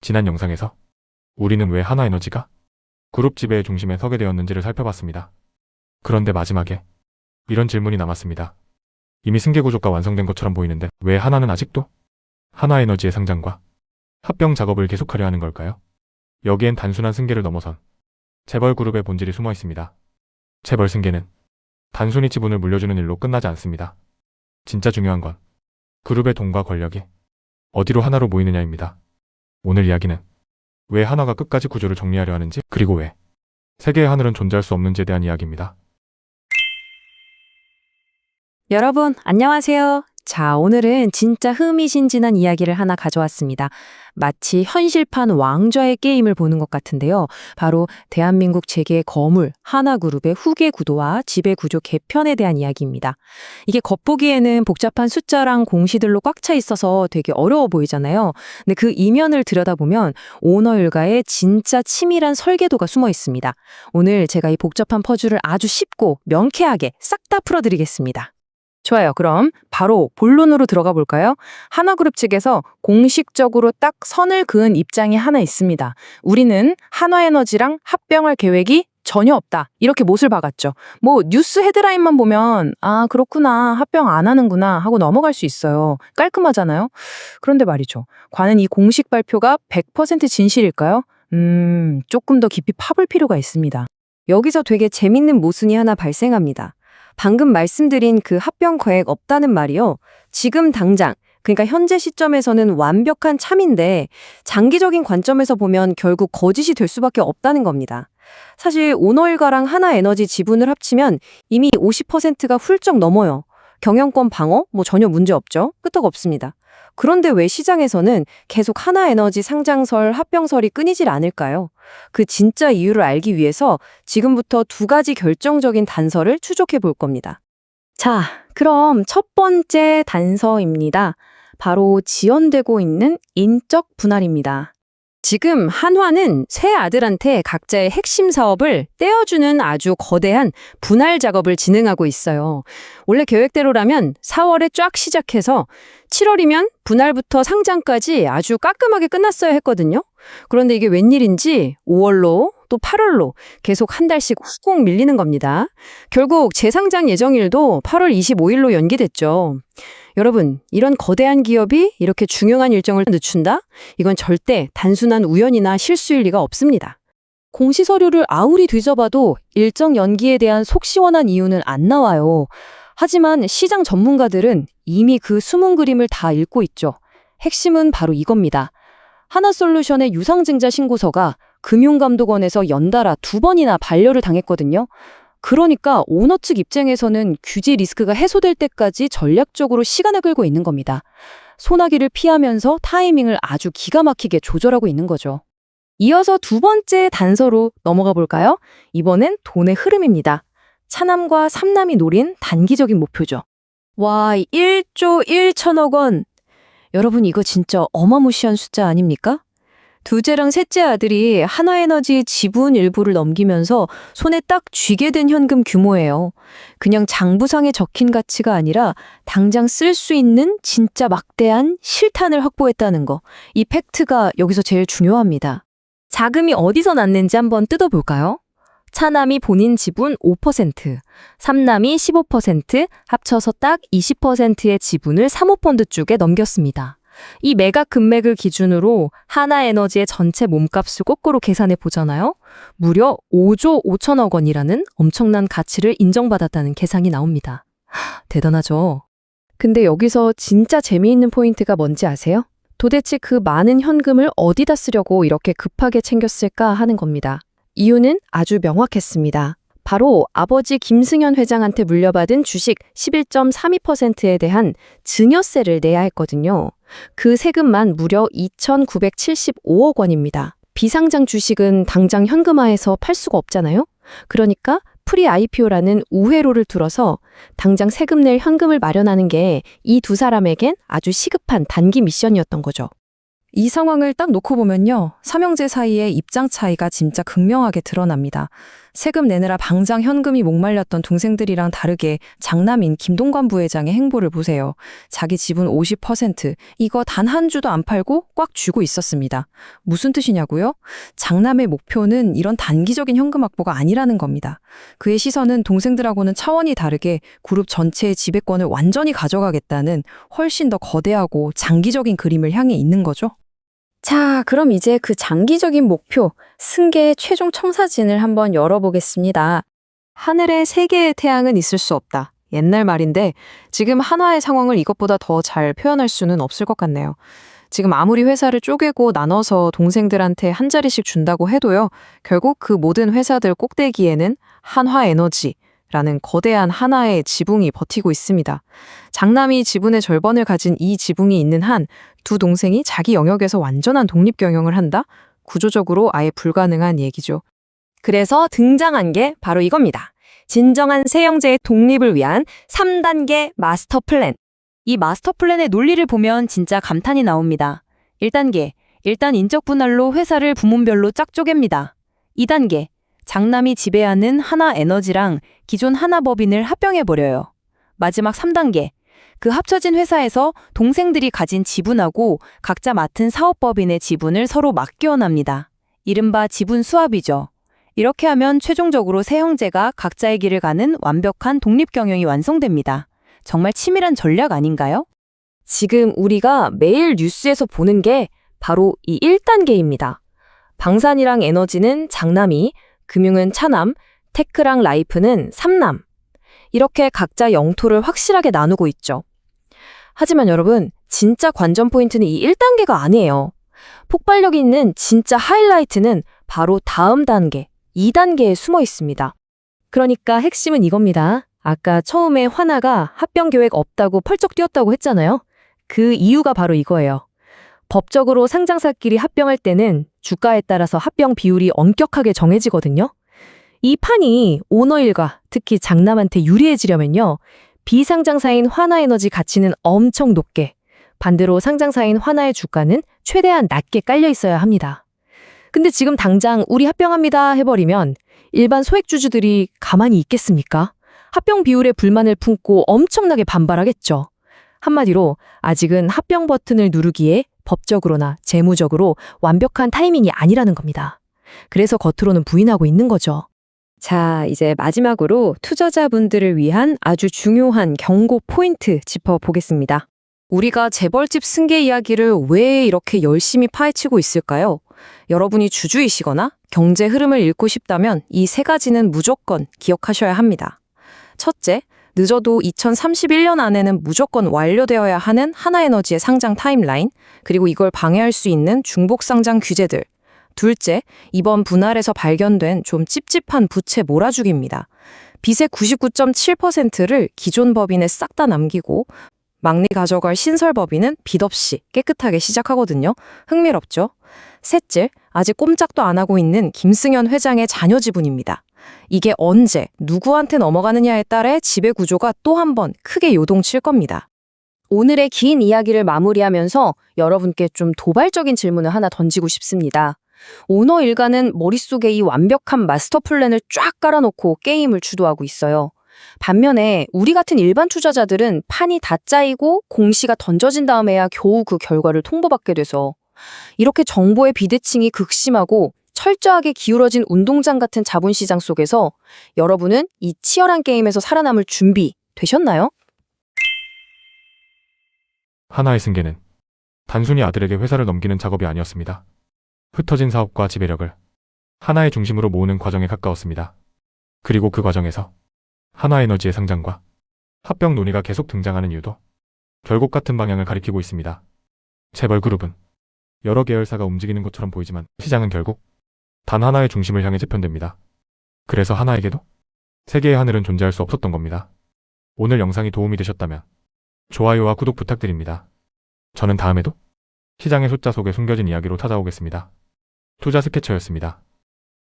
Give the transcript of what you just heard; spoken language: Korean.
지난 영상에서 우리는 왜 하나에너지가 그룹 지배의 중심에 서게 되었는지를 살펴봤습니다. 그런데 마지막에 이런 질문이 남았습니다. 이미 승계 구조가 완성된 것처럼 보이는데 왜 하나는 아직도 하나에너지의 상장과 합병 작업을 계속하려 하는 걸까요? 여기엔 단순한 승계를 넘어선 재벌 그룹의 본질이 숨어 있습니다. 재벌 승계는 단순히 지분을 물려주는 일로 끝나지 않습니다. 진짜 중요한 건 그룹의 돈과 권력이 어디로 하나로 모이느냐입니다. 오늘 이야기는 왜 하나가 끝까지 구조를 정리하려 하는지, 그리고 왜 세계의 하늘은 존재할 수 없는지에 대한 이야기입니다. 여러분, 안녕하세요. 자, 오늘은 진짜 흥미진진한 이야기를 하나 가져왔습니다. 마치 현실판 왕좌의 게임을 보는 것 같은데요. 바로 대한민국 재계의 거물, 하나그룹의 후계 구도와 지배구조 개편에 대한 이야기입니다. 이게 겉보기에는 복잡한 숫자랑 공시들로 꽉 차 있어서 되게 어려워 보이잖아요. 근데 그 이면을 들여다보면 오너 일가의 진짜 치밀한 설계도가 숨어 있습니다. 오늘 제가 이 복잡한 퍼즐을 아주 쉽고 명쾌하게 싹 다 풀어드리겠습니다. 좋아요. 그럼 바로 본론으로 들어가 볼까요? 하나그룹 측에서 공식적으로 딱 선을 그은 입장이 하나 있습니다. 우리는 한화에너지랑 합병할 계획이 전혀 없다. 이렇게 못을 박았죠. 뭐 뉴스 헤드라인만 보면 아 그렇구나, 합병 안 하는구나 하고 넘어갈 수 있어요. 깔끔하잖아요. 그런데 말이죠. 과연 이 공식 발표가 100% 진실일까요? 조금 더 깊이 파볼 필요가 있습니다. 여기서 되게 재밌는 모순이 하나 발생합니다. 방금 말씀드린 그 합병 계획 없다는 말이요. 지금 당장, 그러니까 현재 시점에서는 완벽한 참인데 장기적인 관점에서 보면 결국 거짓이 될 수밖에 없다는 겁니다. 사실 오너일가랑 하나에너지 지분을 합치면 이미 50%가 훌쩍 넘어요. 경영권 방어? 뭐 전혀 문제 없죠. 끄떡없습니다. 그런데 왜 시장에서는 계속 하나에너지 상장설, 합병설이 끊이질 않을까요? 그 진짜 이유를 알기 위해서 지금부터 두 가지 결정적인 단서를 추적해 볼 겁니다. 자, 그럼 첫 번째 단서입니다. 바로 지연되고 있는 인적 분할입니다. 지금 한화는 세 아들한테 각자의 핵심 사업을 떼어주는 아주 거대한 분할 작업을 진행하고 있어요. 원래 계획대로라면 4월에 쫙 시작해서 7월이면 분할부터 상장까지 아주 깔끔하게 끝났어야 했거든요. 그런데 이게 웬일인지 5월로 또 8월로 계속 한 달씩 훅 밀리는 겁니다. 결국 재상장 예정일도 8월 25일로 연기됐죠. 여러분, 이런 거대한 기업이 이렇게 중요한 일정을 늦춘다? 이건 절대 단순한 우연이나 실수일 리가 없습니다. 공시서류를 아무리 뒤져봐도 일정 연기에 대한 속 시원한 이유는 안 나와요. 하지만 시장 전문가들은 이미 그 숨은 그림을 다 읽고 있죠. 핵심은 바로 이겁니다. 하나솔루션의 유상증자 신고서가 금융감독원에서 연달아 2번이나 반려를 당했거든요. 그러니까 오너 측 입장에서는 규제 리스크가 해소될 때까지 전략적으로 시간을 끌고 있는 겁니다. 소나기를 피하면서 타이밍을 아주 기가 막히게 조절하고 있는 거죠. 이어서 두 번째 단서로 넘어가 볼까요? 이번엔 돈의 흐름입니다. 차남과 삼남이 노린 단기적인 목표죠. 와, 1조 1천억 원. 여러분, 이거 진짜 어마무시한 숫자 아닙니까? 둘째랑 셋째 아들이 하나에너지 지분 일부를 넘기면서 손에 딱 쥐게 된 현금 규모예요. 그냥 장부상에 적힌 가치가 아니라 당장 쓸 수 있는 진짜 막대한 실탄을 확보했다는 거. 이 팩트가 여기서 제일 중요합니다. 자금이 어디서 났는지 한번 뜯어볼까요? 차남이 본인 지분 5%, 삼남이 15%, 합쳐서 딱 20%의 지분을 사모펀드 쪽에 넘겼습니다. 이 매각 금액을 기준으로 하나에너지의 전체 몸값을 거꾸로 계산해 보잖아요. 무려 5조 5천억 원이라는 엄청난 가치를 인정받았다는 계산이 나옵니다. 대단하죠? 근데 여기서 진짜 재미있는 포인트가 뭔지 아세요? 도대체 그 많은 현금을 어디다 쓰려고 이렇게 급하게 챙겼을까 하는 겁니다. 이유는 아주 명확했습니다. 바로 아버지 김승현 회장한테 물려받은 주식 11.32%에 대한 증여세를 내야 했거든요. 그 세금만 무려 2,975억 원입니다. 비상장 주식은 당장 현금화해서 팔 수가 없잖아요. 그러니까 프리-IPO라는 우회로를 들어서 당장 세금 낼 현금을 마련하는 게 이 두 사람에겐 아주 시급한 단기 미션이었던 거죠. 이 상황을 딱 놓고 보면요. 삼형제 사이의 입장 차이가 진짜 극명하게 드러납니다. 세금 내느라 방장 현금이 목말렸던 동생들이랑 다르게 장남인 김동관 부회장의 행보를 보세요. 자기 지분 50%, 이거 단 한 주도 안 팔고 꽉 쥐고 있었습니다. 무슨 뜻이냐고요? 장남의 목표는 이런 단기적인 현금 확보가 아니라는 겁니다. 그의 시선은 동생들하고는 차원이 다르게 그룹 전체의 지배권을 완전히 가져가겠다는 훨씬 더 거대하고 장기적인 그림을 향해 있는 거죠. 자, 그럼 이제 그 장기적인 목표, 승계의 최종 청사진을 한번 열어보겠습니다. 하늘에 세 개의 태양은 있을 수 없다. 옛날 말인데 지금 한화의 상황을 이것보다 더 잘 표현할 수는 없을 것 같네요. 지금 아무리 회사를 쪼개고 나눠서 동생들한테 한 자리씩 준다고 해도요. 결국 그 모든 회사들 꼭대기에는 한화에너지라는 거대한 하나의 지붕이 버티고 있습니다. 장남이 지분의 절반을 가진 이 지붕이 있는 한 두 동생이 자기 영역에서 완전한 독립 경영을 한다? 구조적으로 아예 불가능한 얘기죠. 그래서 등장한 게 바로 이겁니다. 진정한 세 형제의 독립을 위한 3단계 마스터 플랜. 이 마스터 플랜의 논리를 보면 진짜 감탄이 나옵니다. 1단계, 일단 인적 분할로 회사를 부문별로 짝 쪼갭니다. 2단계, 장남이 지배하는 하나에너지랑 기존 하나법인을 합병해버려요. 마지막 3단계, 그 합쳐진 회사에서 동생들이 가진 지분하고 각자 맡은 사업법인의 지분을 서로 맞기원합니다. 이른바 지분 수합이죠. 이렇게 하면 최종적으로 세 형제가 각자의 길을 가는 완벽한 독립 경영이 완성됩니다. 정말 치밀한 전략 아닌가요? 지금 우리가 매일 뉴스에서 보는 게 바로 이 1단계입니다. 방산이랑 에너지는 장남이, 금융은 차남, 테크랑 라이프는 삼남. 이렇게 각자 영토를 확실하게 나누고 있죠. 하지만 여러분, 진짜 관전 포인트는 이 1단계가 아니에요. 폭발력이 있는 진짜 하이라이트는 바로 다음 단계, 2단계에 숨어 있습니다. 그러니까 핵심은 이겁니다. 아까 처음에 화나가 합병 계획 없다고 펄쩍 뛰었다고 했잖아요. 그 이유가 바로 이거예요. 법적으로 상장사끼리 합병할 때는 주가에 따라서 합병 비율이 엄격하게 정해지거든요. 이 판이 오너 일가, 특히 장남한테 유리해지려면요. 비상장사인 화나에너지 가치는 엄청 높게, 반대로 상장사인 화나의 주가는 최대한 낮게 깔려 있어야 합니다. 근데 지금 당장 우리 합병합니다 해버리면 일반 소액주주들이 가만히 있겠습니까? 합병 비율에 불만을 품고 엄청나게 반발하겠죠. 한마디로 아직은 합병 버튼을 누르기에 법적으로나 재무적으로 완벽한 타이밍이 아니라는 겁니다. 그래서 겉으로는 부인하고 있는 거죠. 자, 이제 마지막으로 투자자분들을 위한 아주 중요한 경고 포인트 짚어보겠습니다. 우리가 재벌집 승계 이야기를 왜 이렇게 열심히 파헤치고 있을까요? 여러분이 주주이시거나 경제 흐름을 읽고 싶다면 이 세 가지는 무조건 기억하셔야 합니다. 첫째, 늦어도 2031년 안에는 무조건 완료되어야 하는 하나에너지의 상장 타임라인, 그리고 이걸 방해할 수 있는 중복 상장 규제들. 둘째, 이번 분할에서 발견된 좀 찝찝한 부채 몰아주기입니다. 빚의 99.7%를 기존 법인에 싹 다 남기고 막내 가져갈 신설 법인은 빚 없이 깨끗하게 시작하거든요. 흥미롭죠? 셋째, 아직 꼼짝도 안 하고 있는 김승현 회장의 자녀 지분입니다. 이게 언제, 누구한테 넘어가느냐에 따라 지배 구조가 또 한 번 크게 요동칠 겁니다. 오늘의 긴 이야기를 마무리하면서 여러분께 좀 도발적인 질문을 하나 던지고 싶습니다. 오너 일가는 머릿속에 이 완벽한 마스터 플랜을 쫙 깔아놓고 게임을 주도하고 있어요. 반면에 우리 같은 일반 투자자들은 판이 다 짜이고 공시가 던져진 다음에야 겨우 그 결과를 통보받게 돼서 이렇게 정보의 비대칭이 극심하고 철저하게 기울어진 운동장 같은 자본시장 속에서 여러분은 이 치열한 게임에서 살아남을 준비 되셨나요? 하나의 승계는 단순히 아들에게 회사를 넘기는 작업이 아니었습니다. 흩어진 사업과 지배력을 하나의 중심으로 모으는 과정에 가까웠습니다. 그리고 그 과정에서 하나에너지의 상장과 합병 논의가 계속 등장하는 이유도 결국 같은 방향을 가리키고 있습니다. 재벌그룹은 여러 계열사가 움직이는 것처럼 보이지만 시장은 결국 단 하나의 중심을 향해 재편됩니다. 그래서 하나에게도 세 개의 하늘은 존재할 수 없었던 겁니다. 오늘 영상이 도움이 되셨다면 좋아요와 구독 부탁드립니다. 저는 다음에도 시장의 숫자 속에 숨겨진 이야기로 찾아오겠습니다. 투자 스케쳐였습니다.